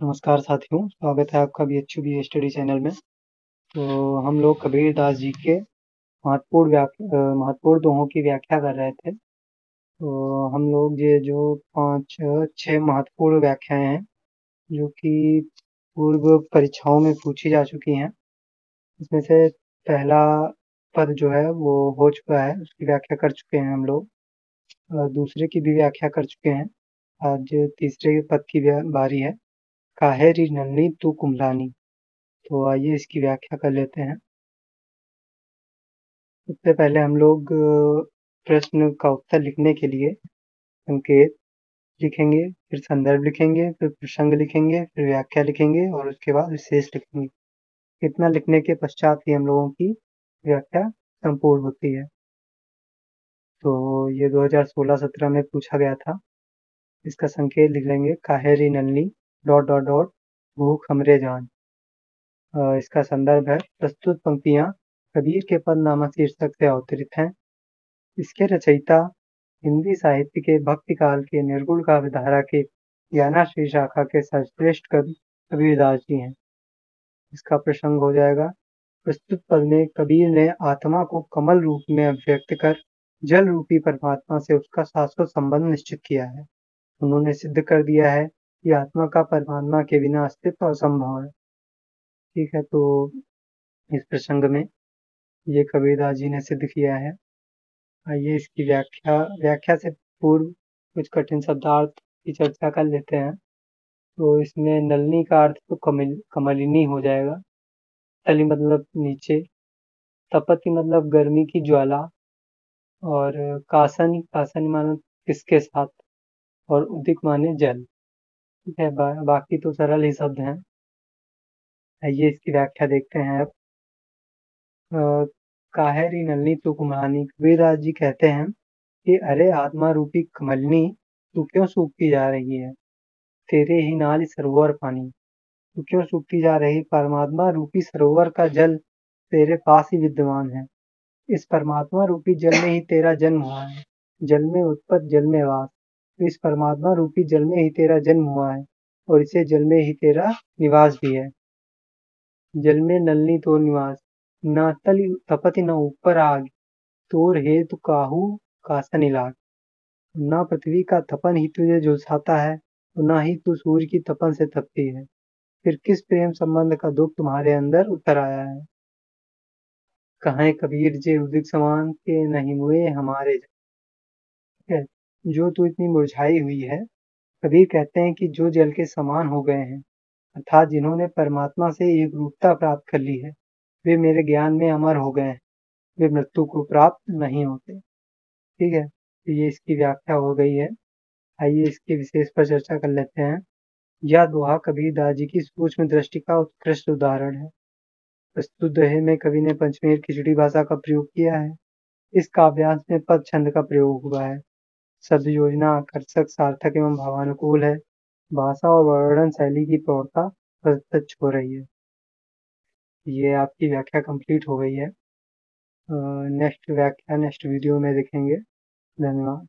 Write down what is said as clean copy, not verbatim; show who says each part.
Speaker 1: नमस्कार साथियों, स्वागत है आपका बीएचयू बी स्टडी चैनल में। तो हम लोग कबीरदास जी के महत्वपूर्ण दोहों की व्याख्या कर रहे थे। तो हम लोग ये जो 5-6 महत्वपूर्ण व्याख्याएं हैं जो कि पूर्व परीक्षाओं में पूछी जा चुकी हैं, इसमें से पहला पद जो है वो हो चुका है, उसकी व्याख्या कर चुके हैं हम लोग। दूसरे की भी व्याख्या कर चुके हैं। आज तीसरे पद की बारी है। काहे री नन्ही तू कुम्हलानी। तो आइए इसकी व्याख्या कर लेते हैं। सबसे पहले हम लोग प्रश्न का उत्तर लिखने के लिए संकेत लिखेंगे, फिर संदर्भ लिखेंगे, फिर प्रसंग लिखेंगे, फिर व्याख्या लिखेंगे और उसके बाद विशेष लिखेंगे। इतना लिखने के पश्चात ही हम लोगों की व्याख्या संपूर्ण होती है। तो ये 2016-17 में पूछा गया था। इसका संकेत लिख लेंगे, काहे री नन्ही ... भूख हमरे जान। इसका संदर्भ है, प्रस्तुत पंक्तियां कबीर के पद नामक शीर्षक से अवतरित हैं। इसके रचयिता हिंदी साहित्य के भक्ति काल के निर्गुण काव्य धारा के ज्ञानाश्री शाखा के सर्वश्रेष्ठ कवि कबीरदास जी हैं। इसका प्रसंग हो जाएगा, प्रस्तुत पद में कबीर ने आत्मा को कमल रूप में अभिव्यक्त कर जल रूपी परमात्मा से उसका शाश्वत संबंध निश्चित किया है। उन्होंने सिद्ध कर दिया है कि आत्मा का परमात्मा के बिना अस्तित्व असंभव है। ठीक है, तो इस प्रसंग में ये कबीरदास जी ने सिद्ध किया है। आइए इसकी व्याख्या से पूर्व कुछ कठिन शब्दार्थ की चर्चा कर लेते हैं। तो इसमें नलिनी का अर्थ तो कमलिनी हो जाएगा। तली मतलब नीचे, तपति मतलब गर्मी की ज्वाला, और कासनी माने किसके साथ, और उदिक माने जल। ठीक है, बाकी तो सरल ही शब्द हैं। आइए इसकी व्याख्या देखते हैं अब। काहे री नलिनी तू कुम्हानी। कबीरदास जी कहते हैं कि अरे आत्मा रूपी कमलिनी, तू क्यों सूखती जा रही है। तेरे ही नाल सरोवर पानी। तू क्यों सूखती जा रही। परमात्मा रूपी सरोवर का जल तेरे पास ही विद्यमान है। इस परमात्मा रूपी जल में ही तेरा जन्म हुआ है। जल में उत्पत्ति, जल में वास। तो इस परमात्मा रूपी जल में ही तेरा जन्म हुआ है और इसे जल में ही तेरा निवास भी है। जल में नलनी तो निवास, ना तली तपति न ऊपर आग, तोर हेतु काहू कासन इलाग। ना पृथ्वी का तपन ही तुझे झुलसाता है और ना ही तू सूर्य की तपन से तपती है। फिर किस प्रेम संबंध का दुख तुम्हारे अंदर उतर आया है। कहें कबीर जे उदित समान के नहीं हुए हमारे। ठीक है, जो तू इतनी मुरझाई हुई है। कबीर कहते हैं कि जो जल के समान हो गए हैं, अर्थात जिन्होंने परमात्मा से एक रूपता प्राप्त कर ली है, वे मेरे ज्ञान में अमर हो गए हैं। वे मृत्यु को प्राप्त नहीं होते। ठीक है, तो ये इसकी व्याख्या हो गई है। आइए इसके विशेष पर चर्चा कर लेते हैं। यह दोहा कबीरदास जी की सूक्ष्म दृष्टि का उत्कृष्ट उदाहरण है। प्रस्तुत दोहे में कवि ने पंचमेल खिचड़ी भाषा का प्रयोग किया है। इस काव्यांश में पद छंद का प्रयोग हुआ है। शब्द योजना आकर्षक, सार्थक एवं भावानुकूल है। भाषा और वर्णन शैली की प्रौढ़ता प्रत्यक्ष हो रही है। ये आपकी व्याख्या कंप्लीट हो गई है। नेक्स्ट वीडियो में देखेंगे। धन्यवाद।